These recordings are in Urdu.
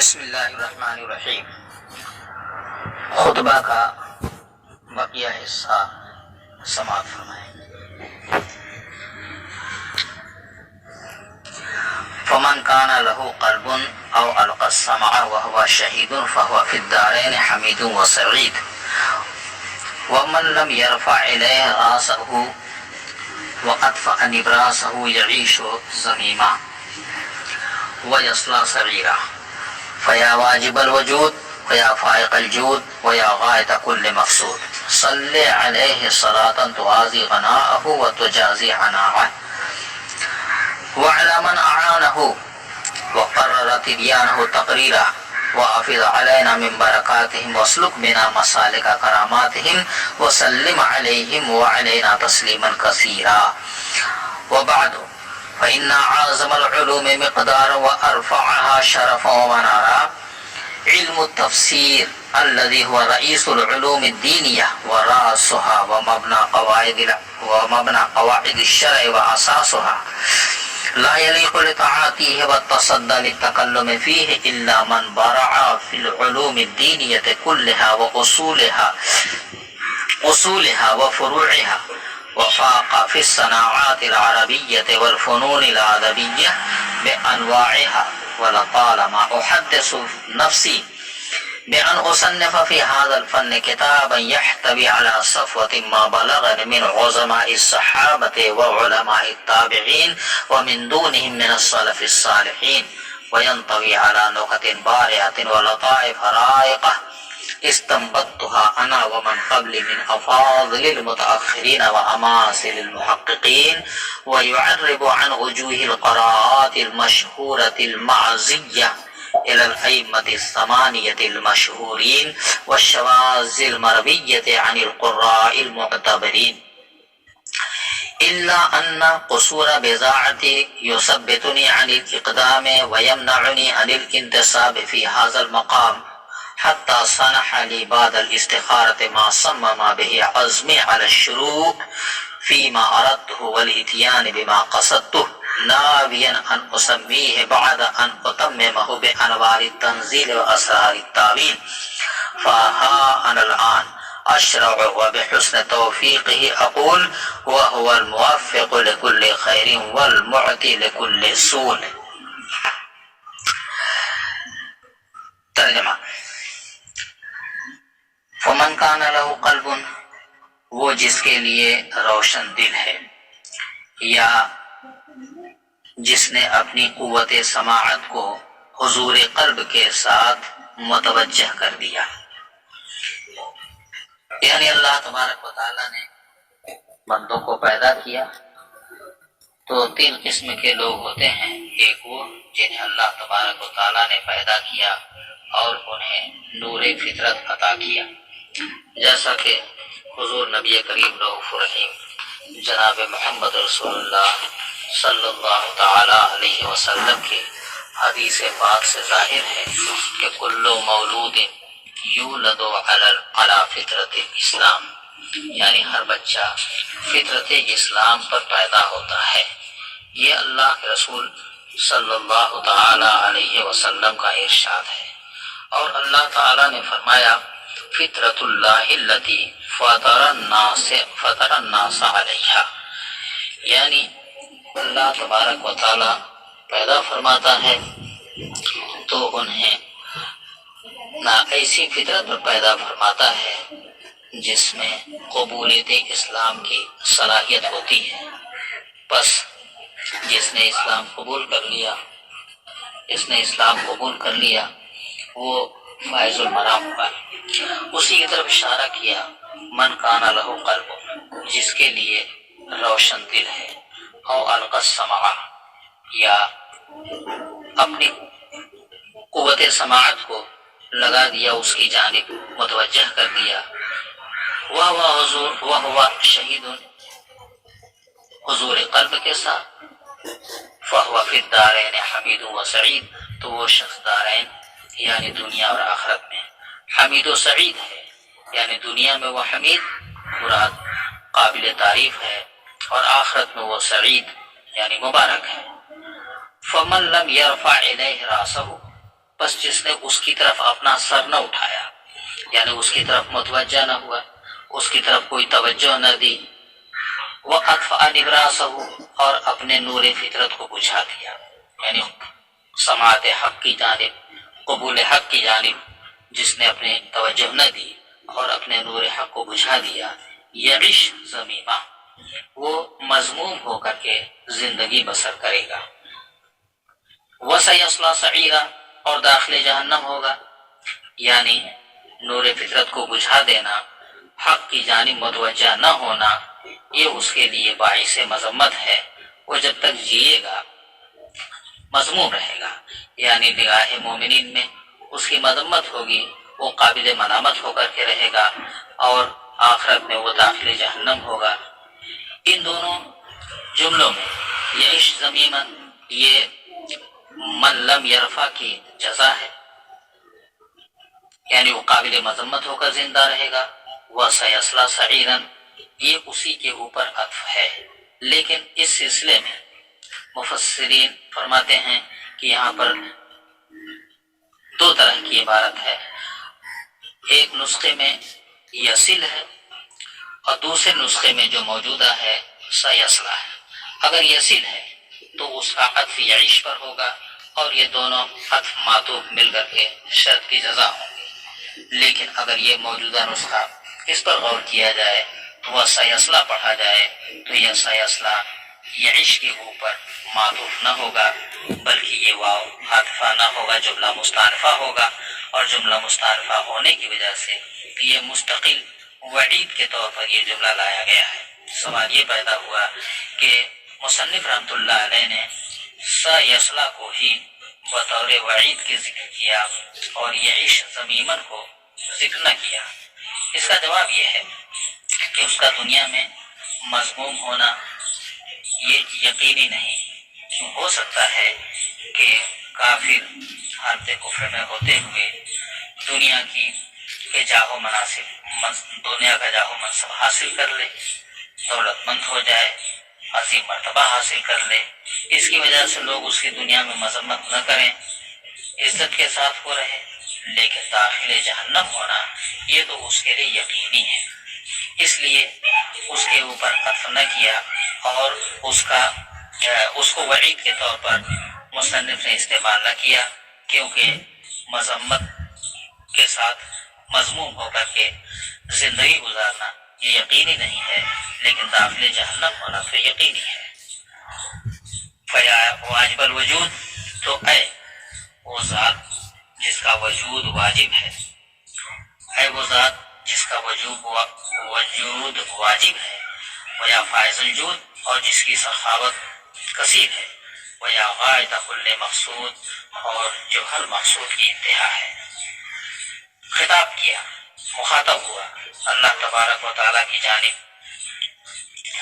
بسم اللہ الرحمن الرحیم۔ خطبہ کا بقیہ حصہ سماعت فرمائیں۔ فمن کان له قلب او القى السمع وهو شہید فهو في الدارین حمید وسعید، ومن لم يرفع الیہ راسه وأطفأ نبراسه يعيش ذمیما ويصلى سعیرا، فیا واجب الوجود ویا فائق الجود ویا غایت کل مقصود، صل علیہ صلاة توازی غناءہ وتجازی عناءہ، وعلی من اعانہ وقرر تبیانہ تقریرہ، وافض علینا من برکاتہم واسلک بنا مسالک کراماتہم وسلم علیہم وعلینا تسلیما کثیرا، وبعد فإن أعظم العلوم مقدارا وأرفعها شرفا ومنارا علم التفسير الذي هو رئيس العلوم الدينية ورأسها ومبنى قواعد الشرع وأساسها، لا يليق لطاعته والتصدى للتكلم فيه إلا من برع في العلوم الدينية كلها وأصولها وفروعها، وفاق في الصناعات العربية والفنون الأدبية بأنواعها، ولطالما أحدث نفسي بأن أصنف في هذا الفن كتابا يحتوي على صفوة ما بلغني من عظماء الصحابة وعلماء التابعين ومن دونهم من السلف الصالحين، وينطوي على نكت بارعة ولطائف رائقة استنبطتها أنا ومن قبل من أفاضل المتأخرين وأماثل المحققين، ويعرب عن وجوه القراءات المشهورة المعزية إلى الأئمة الثمانية المشهورين والشواذ المروية عن القراء المعتبرين، إلا أن قصور بضاعتي يثبتني عن الإقدام ويمنعني عن الانتصاب في هذا المقام، حتى صنح لي بعد الاستخارة ما صمم به عزمي على الشروع فيما أردته والإتيان بما قصدته، ناويا أن أسميه بعد أن أتممه بأنوار التنزيل وأسرار التأويل، فها أنا الآن أشرع وبحسن توفيقه أقول وهو الموفق لكل خير والمعطي لكل سوء۔ ترجمہ: فمن کان لہ قلب، وہ جس کے لیے روشن دل ہے، یا جس نے اپنی قوت سماعت کو حضور قلب کے ساتھ متوجہ کر دیا، یعنی اللہ تبارک و تعالیٰ نے بندوں کو پیدا کیا تو تین قسم کے لوگ ہوتے ہیں۔ ایک وہ جنہیں اللہ تبارک و تعالیٰ نے پیدا کیا اور انہیں نور فطرت عطا کیا، جیسا کہ حضور نبی کریم رؤوف الرحیم جناب محمد رسول اللہ صلی اللہ تعالی علیہ وسلم کے حدیث پاک سے ظاہر ہے کہ کل مولود یولد علی فطرت اسلام، یعنی ہر بچہ فطرت اسلام پر پیدا ہوتا ہے۔ یہ اللہ کے رسول صلی اللہ تعالی علیہ وسلم کا ارشاد ہے، اور اللہ تعالی نے فرمایا فطرت اللہ التی فطر الناس علیہا، یعنی اللہ تبارک و تعالی پیدا فرماتا ہے تو انہیں ایسی فطرت پر پیدا فرماتا ہے جس میں قبولیت اسلام کی صلاحیت ہوتی ہے، بس جس نے اسلام قبول کر لیا وہ فائز المرام ہوگا۔ اسی کی طرف اشارہ کیا من کان لہ قلب، جس کے لیے روشن دل ہے، او القى السمع، یا اپنی قوت سماعت کو لگا دیا، اس کی جانب متوجہ کر دیا، وہو شہید، حضور قلب کے ساتھ، فہو فی الدارین حمید و سعید، تو وہ شخص دارین یعنی دنیا اور آخرت میں حمید و سعید ہے، یعنی دنیا میں وہ حمید مراد قابل تعریف ہے، اور آخرت میں وہ سعید یعنی مبارک ہے۔ فمن لم يرفع الیہ راسہ، بس جس نے اس کی طرف اپنا سر نہ اٹھایا، یعنی اس کی طرف متوجہ نہ ہوا، اس کی طرف کوئی توجہ نہ دی، وَأَطْفَأَ نِبْرَاسَهُ اور اپنے نور فطرت کو بجھا دیا، یعنی سماعت حق کی جانب، قبول حق کی جانب جس نے اپنی توجہ نہ دی اور اپنے نور حق کو بجھا دیا، یعش ذمیمہ وہ مذموم ہو کر کے زندگی بسر کرے گا، وَسَيَصْلَىٰ سَعِيرًا اور داخل جہنم ہوگا، یعنی نور فطرت کو بجھا دینا، حق کی جانب متوجہ نہ ہونا، یہ اس کے لیے باعث مذمت ہے، وہ جب تک جیے گا مذموم رہے گا، یعنی نگاہ مومنین میں اس کی مذمت ہوگی، وہ قابل ملامت ہو کر کے رہے گا، اور آخرت میں وہ داخل جہنم ہوگا۔ ان دونوں جملوں میں یعش ذمیما یہ من لم یرفع کی جزا ہے، یعنی وہ قابل مذمت ہو کر زندہ رہے گا، وَسَيَصْلَىٰ سَعِيرًا یہ اسی کے اوپر عطف ہے، لیکن اس سلسلے میں مفسرین فرماتے ہیں کہ یہاں پر دو طرح کی عبارت ہے، ایک نسخے میں یصل ہے اور دوسرے نسخے میں جو موجودہ ہے سیصلہ ہے۔ اگر یصل ہے تو اس کا عطف یعیش پر ہوگا اور یہ دونوں عطف معطوف مل کر کے شرط کی جزا ہوں گی، لیکن اگر یہ موجودہ نسخہ اس پر غور کیا جائے تو وہ سیصلہ پڑھا جائے تو یہ سیصلہ یعیش کے اوپر معطوف نہ ہوگا بلکہ یہ واو عاطفہ نہ ہوگا، جملہ مستانفہ ہوگا، اور جملہ مستانفہ ہونے کی وجہ سے یہ مستقل وعید کے طور پر یہ جملہ لایا گیا ہے۔ سوال یہ پیدا ہوا کہ مصنف رحمۃ اللہ علیہ نے سیصلہ کو ہی بطور وعید کے ذکر کیا اور یعیش ذمیمن کو ذکر نہ کیا۔ اس کا جواب یہ ہے کہ اس کا دنیا میں مذموم ہونا یہ یقینی نہیں، ہو سکتا ہے کہ کافر حالت کفر میں ہوتے ہوئے دنیا کے جاہ و مناصب، دنیا کا جاہ و منصب حاصل کر لے، دولت مند ہو جائے، عظیم مرتبہ حاصل کر لے، اس کی وجہ سے لوگ اس کی دنیا میں مذمت نہ کریں، عزت کے ساتھ وہ رہے، لیکن داخل جہنم ہونا یہ تو اس کے لیے یقینی ہے، اس لیے اس کے اوپر عطف نہ کیا اور اس کو وعید کے طور پر مصنف نے استعمال نہ کیا، کیونکہ مذمت کے ساتھ مذموم ہو کر کے زندگی گزارنا یہ یقینی نہیں ہے، لیکن داخل جہنم ہونا تو یقینی ہے۔ فیا واجب الوجود تو اے وہ ذات جس کا وجود واجب ہے، اے وہ ذات جس کا وجود واجب ہے، ویا فائز الجود اور جس کی سخاوت کثیر ہے، ویا غایت کل مقصود اور جو ہر مقصود کی انتہا ہے۔ خطاب کیا، مخاطب ہوا اللہ تبارک و تعالیٰ کی جانب،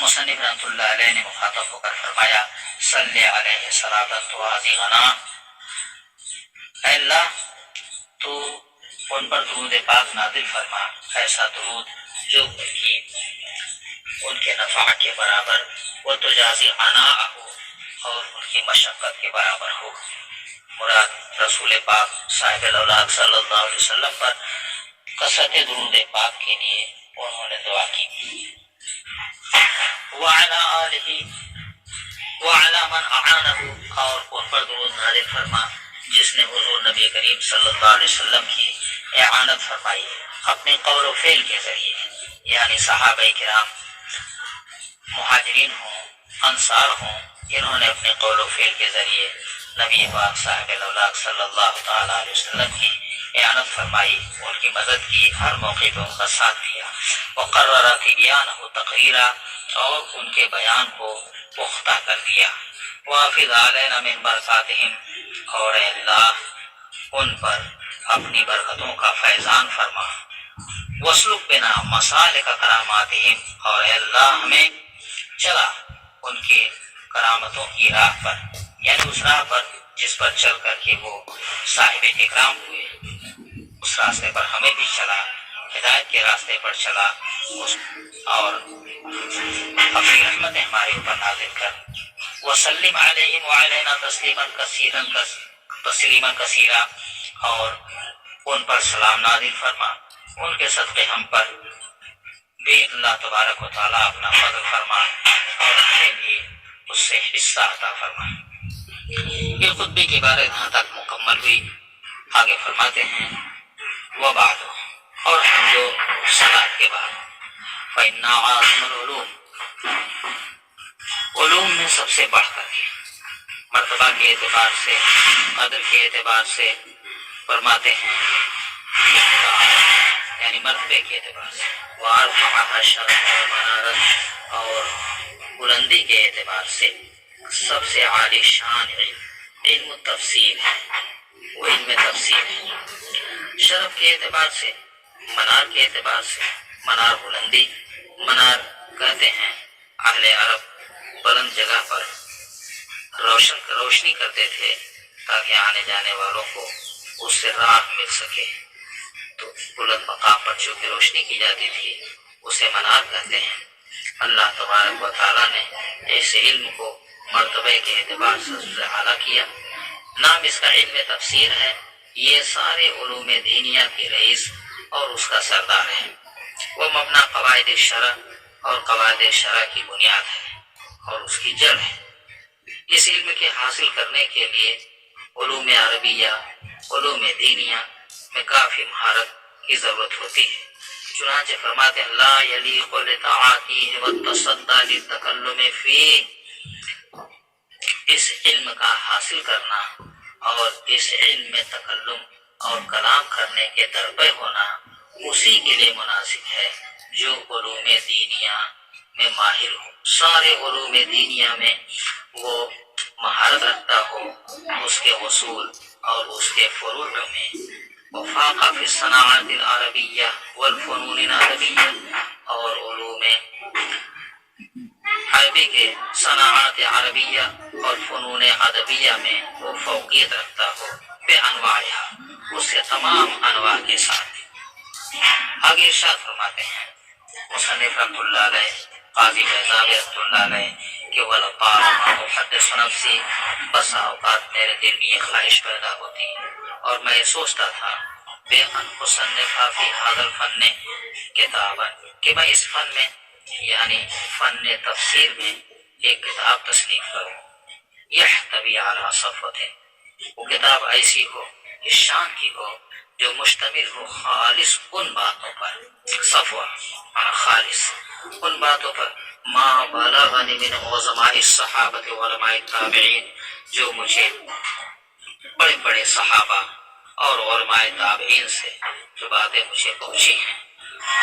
مصنف رحمۃ اللہ علیہ نے مخاطب ہو کر فرمایا صلی علیہ صلاۃ توازی غنا، اے اللہ تو ان پر درود پاک نازل فرما، ایسا درود جو ان کے نفع کے برابر وہ تجازی عناء ہو اور ان کی مشقت کے برابر ہو۔ مراد رسول پاک صاحب الاولاد صلی اللہ علیہ وسلم پر کثرت درود پاک کے لیے انہوں نے دعا کی۔ وعلی آلہ وعلی من اعانہ اور ان پر درود نازل فرما جس نے حضور نبی کریم صلی اللہ علیہ وسلم کی اعانت فرمائی اپنے قول و فعل کے ذریعے، یعنی صحابہ کرام مہاجرین ہوں انصار ہوں، انہوں نے اپنے قول و فعل کے ذریعے نبی پاک صاحب الاولاق صلی اللہ تعالی علیہ وسلم کی اعانت فرمائی، ان کی مدد کی، ہر موقع پہ ان کا ساتھ دیا، وقرر تبیانہ تقریرا اور ان کے بیان کو پختہ کر دیا، وافض علینا من برکاتہم اور اے اللہ ان پر اپنی برکتوں کا فیضان فرما، وسلک بنا مسالک کراماتہم اور اے اللہ ہمیں چلا ان کے کرامتوں کی راہ پر، یعنی اس راہ پر جس پر چل کر کے وہ صاحب اکرام ہوئے، اس راستے پر ہمیں بھی چلا، ہدایت کے راستے پر چلا اور اپنی رحمتیں ہمارے اوپر نازل کر، وسلم علیہم وعلینا تسلیما کثیرا اور ان پر سلام نازل فرما، ان کے صدقے ہم پر بھی اللہ تبارک و تعالیٰ اپنا فضل فرما اور ہمیں بھی اس سے حصہ عطا فرما۔ یہ خطبے کی عبارت یہاں تک مکمل ہوئی۔ آگے فرماتے ہیں وبعد، اور ہم جو صلاۃ کے بعد فإن أعظم العلوم، علوم میں سب سے بڑھ کر کے مرتبہ کے اعتبار سے، قدر کے اعتبار سے فرماتے ہیں یعنی مرتبے کے اعتبار سے، وارفعها شرفا ومنارت، اور بلندی کے اعتبار سے سب سے عالی شان علم تفسیر ہے، وہ علم تفسیر ہے۔ شرف کے اعتبار سے، منار کے اعتبار سے، منار بلندی، منار کہتے ہیں اہل عرب بلند جگہ پر روشنی کرتے تھے تاکہ آنے جانے والوں کو اس سے راہ مل سکے، تو بلند مقام پر جو کہ روشنی کی جاتی تھی اسے منار کہتے ہیں۔ اللہ تبارک و تعالیٰ نے ایسے علم کو مرتبے کے اعتبار سے اعلیٰ کیا۔ نام اس کا علم تفسیر ہے، یہ سارے علوم دینیہ کی رئیس اور اس کا سردار ہے۔ وہ مبنا قواعد شرع اور قواعد شرع کی بنیاد ہے اور اس کی جڑ ہے۔ اس علم کے حاصل کرنے کے لیے علوم عربیہ، علوم دینیہ میں کافی مہارت کی ضرورت ہوتی ہے۔ چنانچہ فرماتے ہیں لا یلیق لتعاطیہ والتصدی للتکلم فیہ، اس علم کا حاصل کرنا اور اس علم میں تکلم اور کلام کرنے کے درپے ہونا اسی کے لیے مناسب ہے جو علوم دینیہ میں ماہر ہو، سارے علوم دینیہ میں وہ مہارت رکھتا ہو، اس کے اصول اور اس کے فروع میں۔ وفاق فی الصناعات العربیہ والفنون العربیہ، اور علوم عربی کے صناعات عربیہ اور فنون ادبیہ میں وہ فوقیت رکھتا ہو بے انواعہ، اس کے تمام انواع کے ساتھ۔ آگے ارشاد فرماتے ہیں مصنف رحمۃ اللہ علیہ، قاضی بیضاوی رحمۃ اللہ علیہ کہ وَلَطَالَمَا أُحَدِّثُ نَفْسِي، بسا اوقات میرے دل میں یہ خواہش پیدا ہوتی اور میں یہ سوچتا تھا بے ان مصنف فی هذا الفن کتابا، کہ میں اس فن میں یعنی فن تفسیر میں ایک کتاب تصنیف کروں، یحتوی علی صفوۃ، وہ کتاب ایسی ہو، اس شان کی ہو جو مشتمل ہو خالص ان باتوں پر، صفوہ معنی خالص، ان باتوں پر ما بلغنی من عظماء الصحابہ وعلماء التابعین، جو مجھے بڑے بڑے صحابہ اور علماء تابعین سے جو باتیں مجھے پہنچی ہیں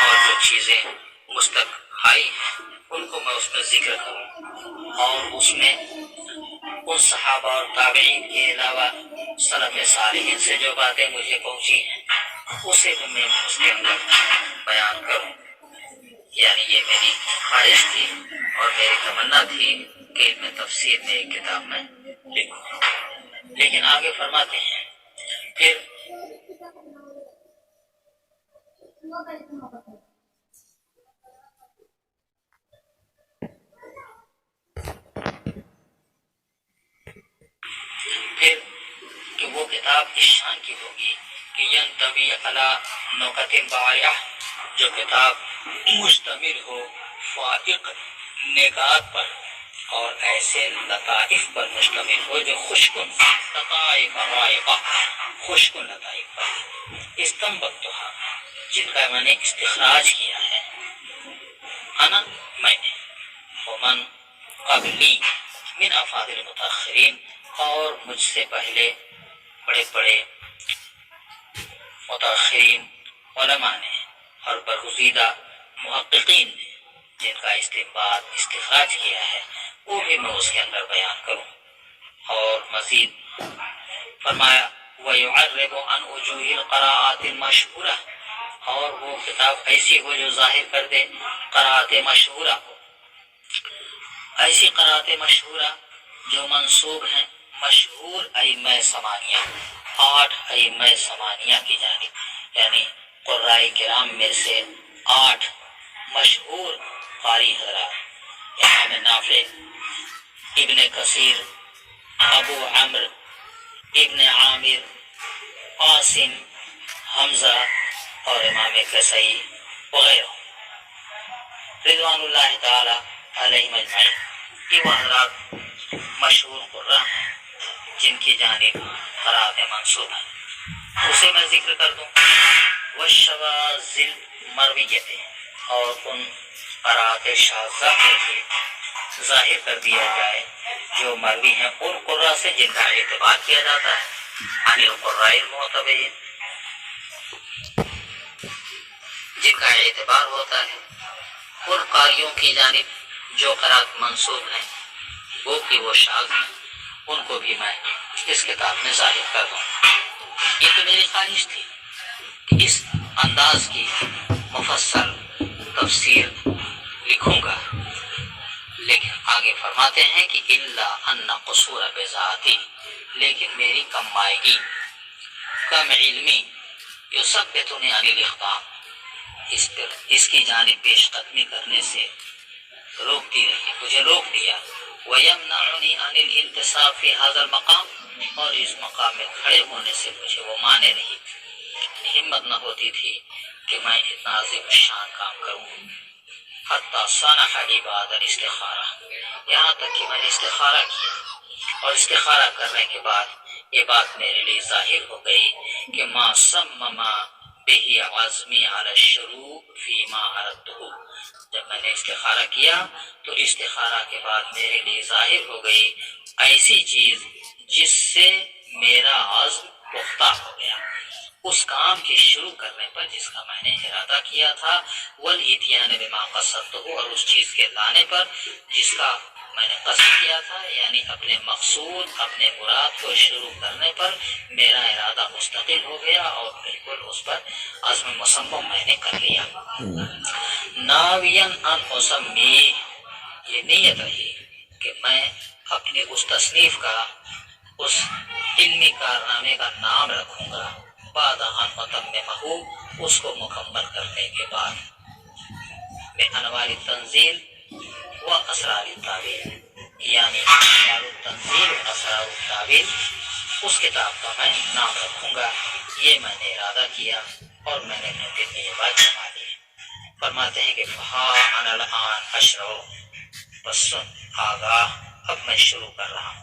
اور جو چیزیں مستق آئی ہیں ان کو میں اس میں ذکر کروں، اور اس میں ان صحابہ اور تابعین کے علاوہ سلف صالحین سے جو باتیں مجھے پہنچی ہیں اسے بھی میں اس کے اندر بیان کروں۔ یعنی یہ میری خواہش تھی اور میری تمنا تھی کہ میں تفسیر میں ایک کتاب میں لکھوں۔ لیکن آگے فرماتے ہیں پھر کہ وہ کتاب اس شان کی ہوگی کہ ینطوی علی نکت بارعہ، جو کتاب مشتمل ہو فائق نکات پر اور ایسے لطائف پر مشتمل ہو جو خوشکن لطائف رائقہ، خوشکن لطائف پر، استنبطھا، جن کا میں نے استخراج کیا ہے، انا میں نے، ومن قبلی من افاضل المتاخرین، اور مجھ سے پہلے بڑے بڑے متاخرین علماء نے اور برگزیدہ محققین نے جن کا استنباط استخراج کیا ہے وہ بھی میں اس کے اندر بیان کروں۔ اور مزید فرمایا وَيُعَرِّبُ عَنْ وُجُوهِ الْقَرَاءَاتِ الْمَشْهُورَةِ، اور وہ کتاب ایسی ہو جو ظاہر کر دے قرأات مشہورہ کو، ایسی قرأات مشہورہ جو منسوب ہیں مشہور ائمہ ثمانیہ، 8 ائمہ ثمانیہ کی جانب، یعنی قراء کرام میں سے 8 مشہور قاری حضرات، امام نافع، ابن کثیر، ابو عمرو، ابن عامر عاصم، حمزہ اور امام کسائی وغیرہ رضوان اللہ تعالی علیہم اجمعین. یہ وہ حضرات مشہور قراء ہیں جن کی جانب قرات منسوب ہے. اسے میں ذکر کر دوں. والشواذ المرویۃ، اور ان قرات شاذہ میں بھی ظاہر کر دیا جائے جو مروی ہیں ان قراء سے جن کا اعتبار کیا جاتا ہے. عن القراء المعتبرین، جن کا اعتبار ہوتا ہے. ان قاریوں کی جانب جو قرات منسوب ہیں وہ کہ وہ شاذ ہیں، ان کو بھی میں اس کتاب میں ظاہر کر دوں. یہ تو میری خواہش تھی کہ اس انداز کی مفصل تفسیر لکھوں گا، لیکن آگے فرماتے ہیں کہ الا ان قصور بذاتی، لیکن میری کم مائگی، کم علمی یثبتنی عن الاخطاء، اس کی جانب پیش قدمی کرنے سے روکتی رہی، مجھے روک دیا. وَيَمْنَعُنِي عَنِ الْإِنْتِصَابِ فِي هَذَا الْمَقَامِ، اور اس مقام میں کھڑے ہونے سے مجھے وہ مانے رہی. ہمت نہ ہوتی تھی کہ میں اتنا عظیم الشان کام کروں. حتی صنع لی بعد الاستخارہ، یہاں تک کہ میں نے استخارہ کیا، اور استخارہ کرنے کے بعد یہ بات میرے لیے ظاہر ہو گئی کہ ما صمم بہ عزمی علی الشروع فیما اردہ. جب میں نے استخارہ کیا تو استخارہ کے بعد میرے لیے ظاہر ہو گئی ایسی چیز جس سے میرا عزم پختہ ہو گیا اس کام کے شروع کرنے پر جس کا میں نے ارادہ کیا تھا. والاتیان بما قصدتہ، اور اس چیز کے لانے پر جس کا میں نے قصد کیا تھا، یعنی اپنے مقصود، اپنے مراد کو شروع کرنے پر میرا ارادہ مستقل ہو گیا اور بالکل اس پر عزم مصمم میں نے کر لیا. ناویاً ان اسمی، یہ نیت رہی کہ میں اپنے اس تصنیف کا، اس علمی کارنامے کا نام رکھوں گا بعد ان متممہ، اس کو مکمل کرنے کے بعد. میں انوار التنزیل و اسرار التاویل، یعنی انوار التنزیل و اسرار التاویل، اس کتاب کا میں نام رکھوں گا. یہ میں نے ارادہ کیا اور میں نے اپنے دل میں یہ بات جما لی. فرماتے ہیں کہ فہا انا الان اشرع، بس سن آگاہ، اب میں شروع کر رہا ہوں،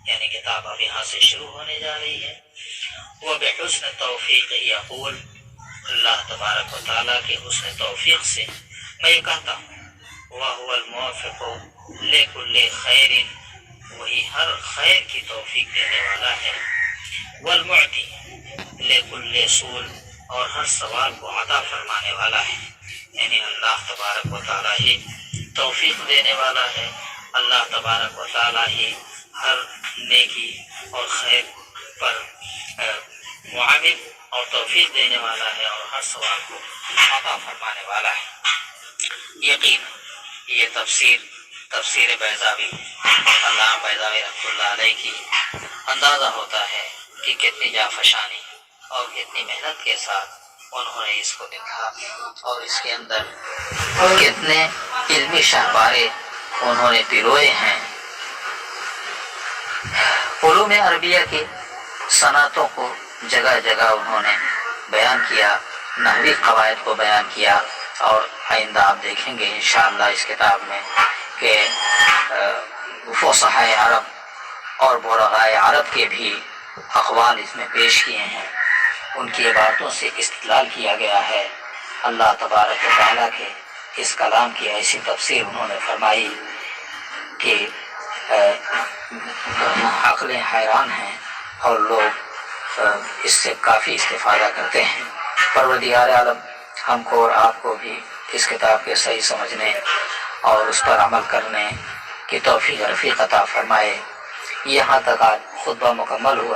یعنی کتاب اب یہاں سے شروع ہونے جا رہی ہے. وبحسن توفیق یقول، اللہ تبارک و تعالیٰ کے حسن توفیق سے میں یہ کہتا ہوں وَهُوَ الْمُوَفِّقُ لِكُلِّ خَيْرٍ، وہی ہر خیر کی توفیق دینے والا ہے. وَالْمُعْطِي لِكُلِّ سُؤْلٍ، اور ہر سوال کو عطا فرمانے والا ہے. یعنی اللہ تبارک و تعالیٰ ہی توفیق دینے والا ہے. اللہ تبارک و تعالیٰ ہی ہر نیکی اور خیر پر معاون اور توفیق دینے والا ہے اور ہر سوال کو عطا فرمانے والا ہے. یقین یہ تفسیر بیضاوی، علامہ بیضاوی رحمۃ اللہ علیہ کی اندازہ ہوتا ہے کہ کتنی جافشانی اور کتنی محنت کے ساتھ انہوں نے اس کو لکھا اور اس کے اندر کتنے علمی شاہکارے انہوں نے پروئے ہیں. علوم عربیہ کی صنعتوں کو جگہ جگہ انہوں نے بیان کیا، نحوی قواعد کو بیان کیا، اور آئندہ آپ دیکھیں گے انشاءاللہ اس کتاب میں کہ فصحاء عرب اور بلغاء عرب کے بھی اقوال اس میں پیش کیے ہیں. ان کی عبارتوں سے استدلال کیا گیا ہے. اللہ تبارک و تعالیٰ کے اس کلام کی ایسی تفسیر انہوں نے فرمائی کہ عقلیں حیران ہیں اور لوگ اس سے کافی استفادہ کرتے ہیں. پروردگار عالم ہم کو اور آپ کو بھی اس کتاب کے صحیح سمجھنے اور اس پر عمل کرنے کی توفیق رفیق عطا فرمائے. یہاں تک آج خطبہ مکمل ہوا.